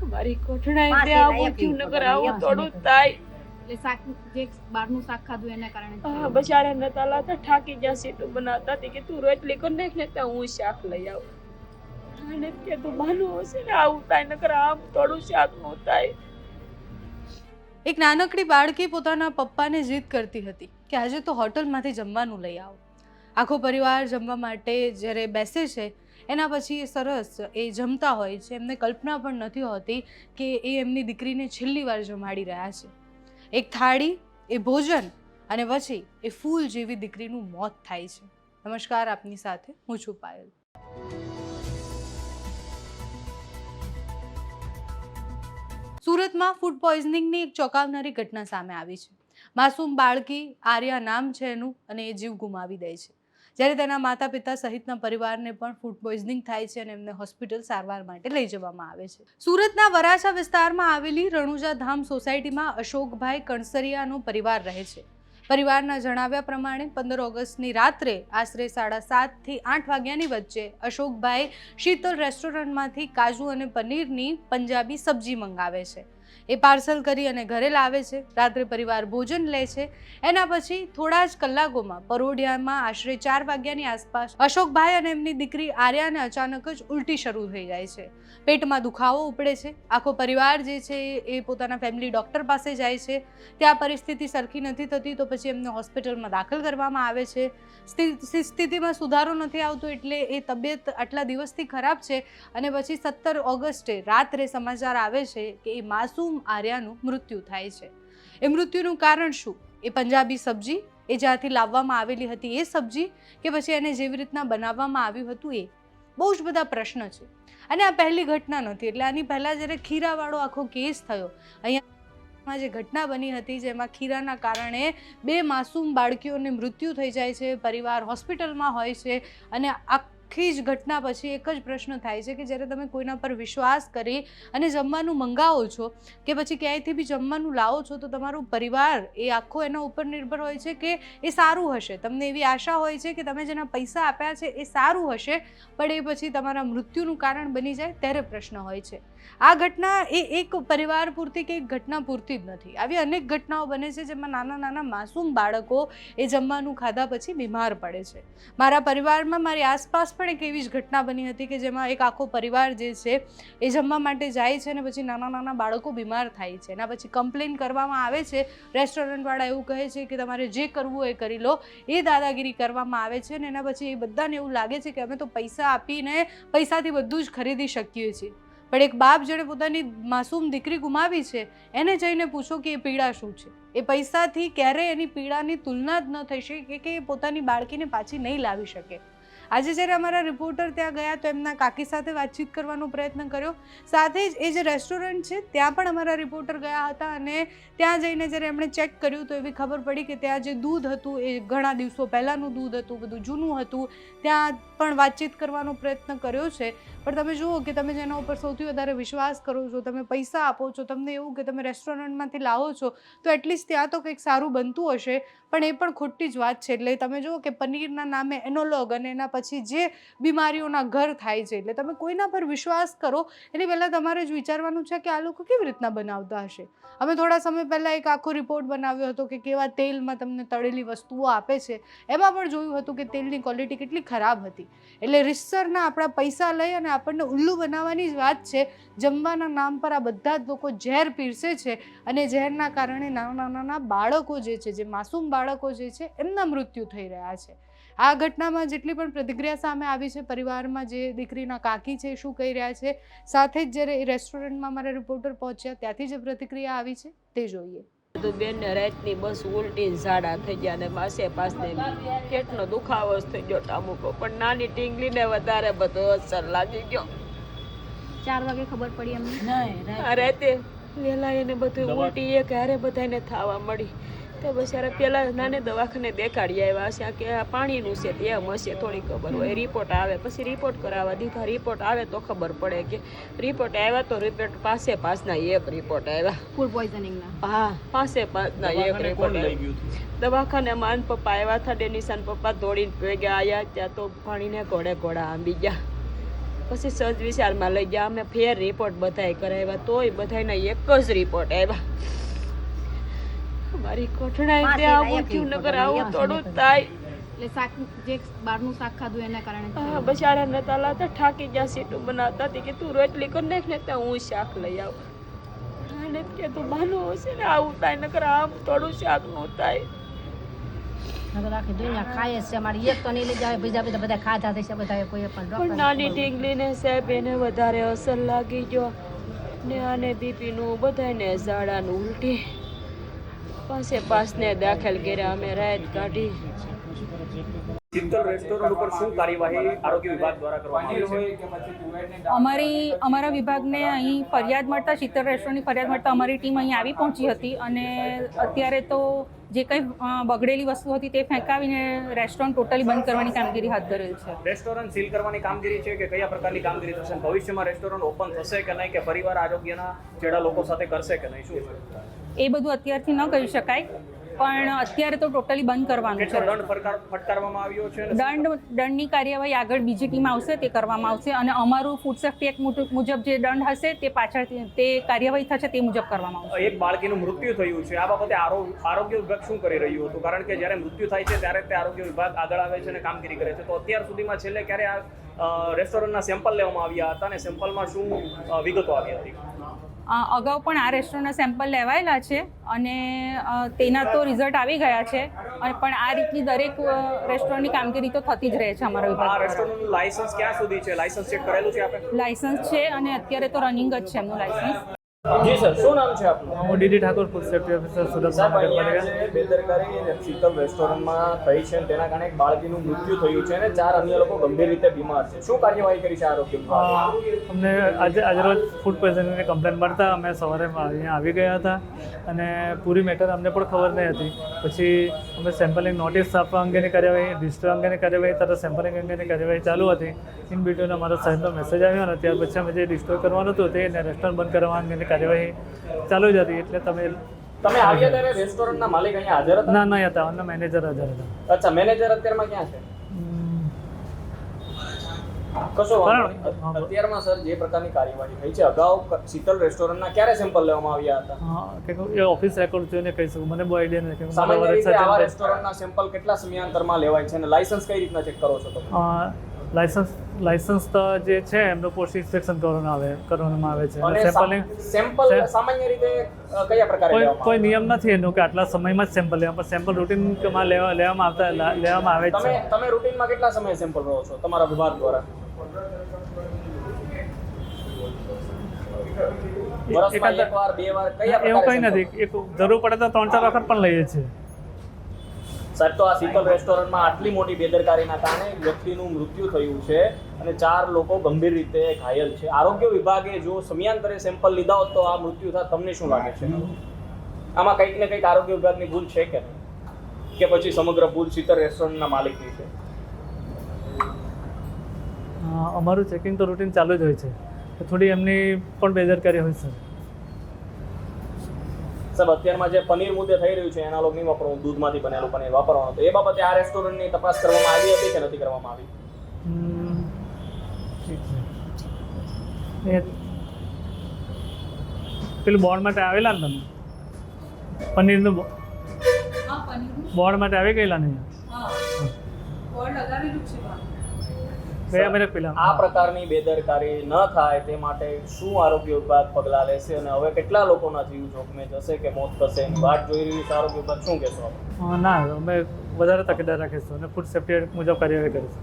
મારી કોઠણાએ તે આવું થયું નકર આવું થોડું થાય. એટલે શાક જે બહારનું શાક ખાધું એના કારણે હા બચારા નતા લાતા ઠાકી ગયા સીટું બનાવતા હતી કે તું રોટલી કરી નાખ ને તો હું શાક લઈ આવું. અને કે તું બાનું હશે ને આવું થાય નકર આમ થોડું શાક નું થાય. એક નાનકડી બાળકી પોતાના પપ્પાને જીદ કરતી હતી કે આજે તો હોટલમાંથી જમવાનું લઈ આવો. આખો પરિવાર જમવા માટે જ્યારે બેસે છે એના પછી એ સરસ એ જમતા હોય છે. એમને કલ્પના પણ નથી હોતી કે એ એમની દીકરીને છેલ્લી વાર જમાડી રહ્યા છે. એક થાળી, એ ભોજન અને પછી એ ફૂલ જેવી દીકરીનું મોત થાય છે. નમસ્કાર, આપની સાથે હું છું પાયલ. સુરતમાં ફૂડ પોઈઝનિંગની એક ચોંકાવનારી ઘટના સામે આવી છે. માસૂમ બાળકી આર્યા નામ છે એનું, અને એ જીવ ગુમાવી દે છે જ્યારે તેના માતા પિતા સહિતના પરિવારને પણ ફૂડ પોઈઝનિંગ થાય છે અને એમને હોસ્પિટલ સારવાર માટે લઈ જવામાં આવે છે. સુરતના વરાછા વિસ્તારમાં આવેલી રણુજા ધામ સોસાયટીમાં અશોકભાઈ કણસરિયાનો પરિવાર રહે છે. પરિવારના જણાવ્યા પ્રમાણે 15 ઓગસ્ટની રાત્રે આશરે 7:30 થી 8 વાગ્યાની વચ્ચે અશોકભાઈ શીતલ રેસ્ટોરન્ટમાંથી કાજુ અને પનીરની પંજાબી સબ્જી મંગાવે છે. એ પાર્સલ કરી અને ઘરે લાવે છે. રાત્રે પરિવાર ભોજન લે છે. એના પછી થોડા જ કલાકોમાં પરોઢિયામાં આશરે 4 વાગ્યાની આસપાસ અશોકભાઈ અને એમની દીકરી આર્યાને અચાનક જ ઉલટી શરૂ થઈ જાય છે. પેટમાં દુખાવો ઉપડે છે. આખો પરિવાર જે છે એ પોતાના ફેમિલી ડૉક્ટર પાસે જાય છે. ત્યાં પરિસ્થિતિ સરખી નથી થતી તો પછી એમને હોસ્પિટલમાં દાખલ કરવામાં આવે છે. સ્થિતિમાં સુધારો નથી આવતો એટલે એ તબિયત આટલા દિવસથી ખરાબ છે અને પછી 17 ઓગસ્ટે રાત્રે સમાચાર આવે છે કે એ માસૂમ આર્યાનું મૃત્યુ થાય છે. એ મૃત્યુનું કારણ શું? એ પંજાબી સબ્જી, એ જ્યાંથી લાવવામાં આવેલી હતી એ સબ્જી, કે પછી એને જેવી રીતના બનાવવામાં આવ્યું હતું એ? બહુ જ બધા પ્રશ્ન છે. અને આ પહેલી ઘટના નથી. એટલે આની પહેલાં જ્યારે ખીરાવાળો આખો કેસ થયો, અહીંયા જે ઘટના બની હતી જેમાં ખીરાના કારણે 2 માસૂમ બાળકીઓને મૃત્યુ થઈ જાય છે, પરિવાર હોસ્પિટલમાં હોય છે, અને આખી જ ઘટના પછી એક જ પ્રશ્ન થાય છે કે જ્યારે તમે કોઈના પર વિશ્વાસ કરી અને જમવાનું મંગાવો છો કે પછી ક્યાંયથી બી જમવાનું લાવો છો તો તમારું પરિવાર એ આખો એના ઉપર નિર્ભર હોય છે કે એ સારું હશે. તમને એવી આશા હોય છે કે તમે જેના પૈસા આપ્યા છે એ સારું હશે, પણ એ પછી તમારા મૃત્યુનું કારણ બની જાય ત્યારે પ્રશ્ન હોય છે. આ ઘટના એ એક પરિવાર પૂરતી કે એક ઘટના પૂરતી જ નથી. આવી અનેક ઘટનાઓ બને છે જેમાં નાના નાના માસૂમ બાળકો એ જમવાનું ખાધા પછી બીમાર પડે છે. મારા પરિવારમાં, મારી આસપાસ પણ એક એવી જ ઘટના બની હતી કે જેમાં એક આખો પરિવાર જે છે એ જમવા માટે જાય છે અને પછી નાના નાના બાળકો બીમાર થાય છે. એના પછી કમ્પ્લેન કરવામાં આવે છે. રેસ્ટોરન્ટવાળા એવું કહે છે કે તમારે જે કરવું હોય એ કરી લો. એ દાદાગીરી કરવામાં આવે છે અને એના પછી એ બધાને એવું લાગે છે કે અમે તો પૈસા આપીને પૈસાથી બધું જ ખરીદી શકીએ છીએ. પણ એક બાપ જેણે પોતાની માસૂમ દીકરી ગુમાવી છે એને જઈને પૂછો કે એ પીડા શું છે. એ પૈસાથી ક્યારેય એની પીડાની તુલના જ ન થઈ શકે કે એ પોતાની બાળકીને પાછી નહીં લાવી શકે. આજે જ્યારે અમારા રિપોર્ટર ત્યાં ગયા તો એમના કાકી સાથે વાતચીત કરવાનો પ્રયત્ન કર્યો. સાથે જ એ જે રેસ્ટોરન્ટ છે ત્યાં પણ અમારા રિપોર્ટર ગયા હતા અને ત્યાં જઈને જ્યારે એમણે ચેક કર્યું તો એવી ખબર પડી કે ત્યાં જે દૂધ હતું એ ઘણા દિવસો પહેલાંનું દૂધ હતું, બધું જૂનું હતું. ત્યાં પણ વાતચીત કરવાનો પ્રયત્ન કર્યો છે. પણ તમે જુઓ કે તમે જેના ઉપર સૌથી વધારે વિશ્વાસ કરો છો, તમે પૈસા આપો છો, તમને એવું કે તમે રેસ્ટોરન્ટમાંથી લાવો છો તો એટલીસ્ટ ત્યાં તો કંઈક સારું બનતું હશે, પણ એ પણ ખોટી જ વાત છે. એટલે તમે જુઓ કે પનીરના નામે એનોલોગ અને એના પછી જે બીમારીઓના ઘર થાય છે. એટલે તમે કોઈના પર વિશ્વાસ કરો એની પહેલાં તમારે જ વિચારવાનું છે કે આ લોકો કેવી રીતના બનાવતા હશે. અમે થોડા સમય પહેલાં એક આખો રિપોર્ટ બનાવ્યો હતો કે કેવા તેલમાં તમને તળેલી વસ્તુઓ આપે છે. એમાં પણ જોયું હતું કે તેલની ક્વોલિટી કેટલી ખરાબ હતી. એટલે રીતસરના આપણા પૈસા લઈ અને આપણને ઉલ્લુ બનાવવાની જ વાત છે. જમવાના નામ પર આ બધા જ લોકો ઝેર પીરસે છે અને ઝેરના કારણે નાના નાના બાળકો જે છે, જે માસૂમ બાળકો જે છે એમના મૃત્યુ થઈ રહ્યા છે. આ ઘટનામાં જેટલી પણ પ્રતિક્રિયા સામે આવી છે, પરિવારમાં જે દીકરીના કાકી છે શું કહી રહ્યા છે, સાથે જ જ્યારે એ રેસ્ટોરન્ટમાં મારા રિપોર્ટર પહોંચ્યા ત્યાંથી જે પ્રતિક્રિયા આવી છે તે જોઈએ. બેનને રાતની બસ ઉલટી ઝાડા થઈ ગયા અને માસે પાસને પેટનો દુખાવો થઈ ગયો ટામુકો, પણ નાની ટીંગલીને વધારે બધો અસર લાગી ગયો. 4 વાગે ખબર પડી અમને. આ રાતે વહેલા એને બધું ઉલટી એક હારે બધાને થવા મળી. તો બિચારા પેલા નાને દવાખાને દેખાડી આવ્યા છે કે આ પાણીનું છે એમ હશે, થોડી ખબર હોય. રિપોર્ટ આવે પછી રિપોર્ટ કરાવવા દીધા. રિપોર્ટ આવે તો ખબર પડે કે રિપોર્ટ આવ્યા તો રિપોર્ટ પાસના એક રિપોર્ટ આવ્યા ફૂડ પોઈઝનિંગના. હા, પાસના એક રિપોર્ટ. દવાખાનામાં આન પપ્પા આવ્યા હતા. ડેનિશાન પપ્પા દોડીને ભેગા આવ્યા ત્યાં તો પાણીને ઘોડે ઘોડા આંબી ગયા. પછી સજ વિશાલમાં લઈ ગયા. અમે ફેર રિપોર્ટ બધાય કરાવ્યા તોય બધાયના એક જ રિપોર્ટ આવ્યા. મારી કોઠણાઈ તે આવું થયું નકર આવું થોડું થાય. એટલે શાક જે બહારનું શાક ખાધું એના કારણે હા બચારા નતા લાતા થાકી ગયા સીટું બનાવતા હતી કે તું રોટલી કરી નાખ ને ત્યાં હું શાક લઈ આવું. અને કે તું માનો હશે ને આવું થાય નકર આમ થોડું શાક નું થાય. આખી દુનિયા ખાય છે અમારી એક તો નહીં લઈ જાય બીજા બધા ખાધા થશે બધા કોઈ પણ નાની ઢીંગલીને સાહેબ એને વધારે અસર લાગી ગયો ને આને બીપીનું બધાને ઝાડાનું ઉલટી પાસને દાખલ કર્યા. અમે રાત કાઢી. શીતલ રેસ્ટોરન્ટ ઉપર શું કાર્યવાહી આરોગ્ય વિભાગ દ્વારા કરવામાં આવી છે? અમારા વિભાગને અહીં ફરિયાદ મળતા શીતલ રેસ્ટોરન્ટની ફરિયાદ મળતા અમારી ટીમ અહીં આવી પહોંચી હતી અને અત્યારે તો જે કંઈ બગડેલી વસ્તુ હતી તે ફેંકાવીને રેસ્ટોરન્ટ ટોટલી બંધ કરવાની કામગીરી હાથ ધરેલ છે. રેસ્ટોરન્ટ સીલ કરવાની કામગીરી છે કે કયા પ્રકારની કામગીરી થશે? ભવિષ્યમાં રેસ્ટોરન્ટ ઓપન થશે કે નહીં, કે પરિવાર આરોગ્યના ચેડા લોકો સાથે કરશે કે નહીં, શું છે? એ બધું અત્યારથી ન કહી શકાય, પણ અત્યારે તો ટોટલી બંધ કરવાનું છે. કેટલો દંડ ફટકારવામાં આવ્યો છે? દંડની કાર્યવાહી આગળ બીજી ટીમ આવશે તે કરવામાં આવશે અને અમારું ફૂડ સેફ્ટી એક્ટ મુજબ જે દંડ હશે તે પાછળથી તે કાર્યવાહી થશે તે મુજબ કરવામાં આવશે. એક બાળકીનું મૃત્યુ થયું છે, આ બાબતે આરોગ્ય વિભાગ શું કરી રહ્યું હતું? કારણ કે જ્યારે મૃત્યુ થાય છે ત્યારે તે આરોગ્ય વિભાગ આગળ આવે છે અને કામગીરી કરે છે. તો અત્યાર સુધીમાં છેલ્લે ક્યારે આ રેસ્ટોરન્ટના સેમ્પલ લેવામાં આવ્યા હતા અને સેમ્પલમાં શું વિગતો આવી હતી? અગાઉ પણ આ રેસ્ટોરન્ટના સેમ્પલ લેવાયેલા છે અને તેના તો રિઝલ્ટ આવી ગયા છે, પણ આ રીતની દરેક રેસ્ટોરન્ટની કામગીરી તો થતી જ રહે છે અમારા વિભાગ. આ રેસ્ટોરન્ટનું લાયસન્સ ક્યાં સુધી છે? લાયસન્સ ચેક કરેલું છે આપે? લાયસન્સ છે અને અત્યારે તો રનિંગ જ છે એમનું લાયસન્સ. જી સર, શું નામ છે આપનું? હું DD Thakor food safety officer Surat મહાનગરપાલિકા. બેદરકારી શીતલ રેસ્ટોરન્ટમાં થઈ છે, તેના કારણે એક બાળકીનું મૃત્યુ થયું છે અને 4 અન્ય લોકો ગંભીર રીતે બીમાર છે. શું કાર્યવાહી કરી છે આરોગ્ય વિભાગે? અમને આજરોજ ફૂડ પોઈઝનિંગની કમ્પ્લેન મળતા અમે સવારે અહીંયા આવી ગયા હતા અને પૂરી મેટર અમને પણ ખબર નહીં હતી. પછી અમે સેમ્પલિંગ નોટિસ આપવા અંગેની કાર્યવાહી, રજિસ્ટર અંગેની કાર્યવાહી તથા સેમ્પલિંગ અંગેની કાર્યવાહી ચાલુ હતી. ઇન બિટવીન અમારા સાહેબનો મેસેજ આવ્યો અને ત્યાર પછી અમે જે ડિસ્ટ્રોય કરવાનું હતું તે રેસ્ટોરન્ટ બંધ કરવા અંગેની કાર્યવાહી ચાલુ જ હતી. એટલે તમે આવ્યા ત્યારે રેસ્ટોરન્ટના માલિક અહીંયા હાજર હતા? ના નહીં હતા, અમને મેનેજર હાજર હતા. અચ્છા, મેનેજર અત્યારમાં ક્યાં છે? કશો વાંધો નહીં. અત્યારમાં સર જે પ્રકારની કાર્યવાહી થઈ છે, અગાઉ શીતલ રેસ્ટોરન્ટના ક્યારે સેમ્પલ લેવામાં આવ્યા હતા? એ ઓફિસ રેકોર્ડ જોઈને કહી શકું, મને બહુ આઈડિયા નથી. સામાન્ય રીતે આવા રેસ્ટોરન્ટના સેમ્પલ કેટલા સમયાંતરમાં લેવાય છે અને લાયસન્સ કઈ રીતના ચેક કરો છો તમે? લાયસન્સ તો જે છે એમનું પોસ્ટ ઇન્સ્પેક્શન કરવામાં આવે છે. અને સેમ્પલિંગ સેમ્પલ સામાન્ય રીતે કયા પ્રકારે લેવામાં કોઈ નિયમ નથી એનો કે આટલા સમયમાં જ સેમ્પલ લેવા, પણ સેમ્પલ રૂટીનમાં લેવામાં આવે છે. તમે રૂટીનમાં કેટલા સમય સેમ્પલ લો છો તમારા વિભાગ દ્વારા? વર્ષમાં એક વાર, 2 વાર, કયા એવું પ્રકારે કંઈ નથી. એક જરૂર પડે તો 3-4 વખત પણ લઈએ છીએ. સાહેબ, તો આ શીતલ રેસ્ટોરન્ટમાં આટલી મોટી બેદરકારીના કારણે વ્યક્તિનું મૃત્યુ થયું છે અને 4 લોકો ગંભીર રીતે ઘાયલ છે. આરોગ્ય વિભાગે જો સમયાંતરે સેમ્પલ લીધા હોત તો આ મૃત્યુ થાત, તમને શું લાગે છે? આમાં કંઈક ને કંઈક આરોગ્ય વિભાગની ભૂલ છે કે પછી સમગ્ર ભૂલ શીતલ રેસ્ટોરન્ટના માલિકની છે? અમારું ચેકિંગ તો રૂટીન ચાલુ જ હોય છે, થોડી એમની પણ બેદરકારી હોય છે. સાહેબ, અત્યારમાં જે પનીર મુદ્દે થઈ રહ્યું છે એના લોકો નહીં વાપરવાનું, દૂધમાંથી બનેલું પનીર વાપરવાનું, તો એ બાબતે આ રેસ્ટોરન્ટની તપાસ કરવામાં આવી હતી કે નથી કરવામાં આવી? પેલું બોર્ડ માટે આવેલા ને તમે, પનીરનું બોર્ડ માટે આવી ગયેલા ને? આ પ્રકારની બેદરકારી ન થાય તે માટે શું આરોગ્ય વિભાગ પગલાં લેશે અને હવે કેટલા લોકોના જીવ જોખમે જશે કે મોત થશે એની વાટ જોઈ રહ્યું છે આરોગ્ય વિભાગ? શું કહેશો? ના, અમે વધારે તકેદાર રાખીશું અને ફૂડ સેફ્ટી એક્ટ મુજબ કાર્યવાહી કરીશું.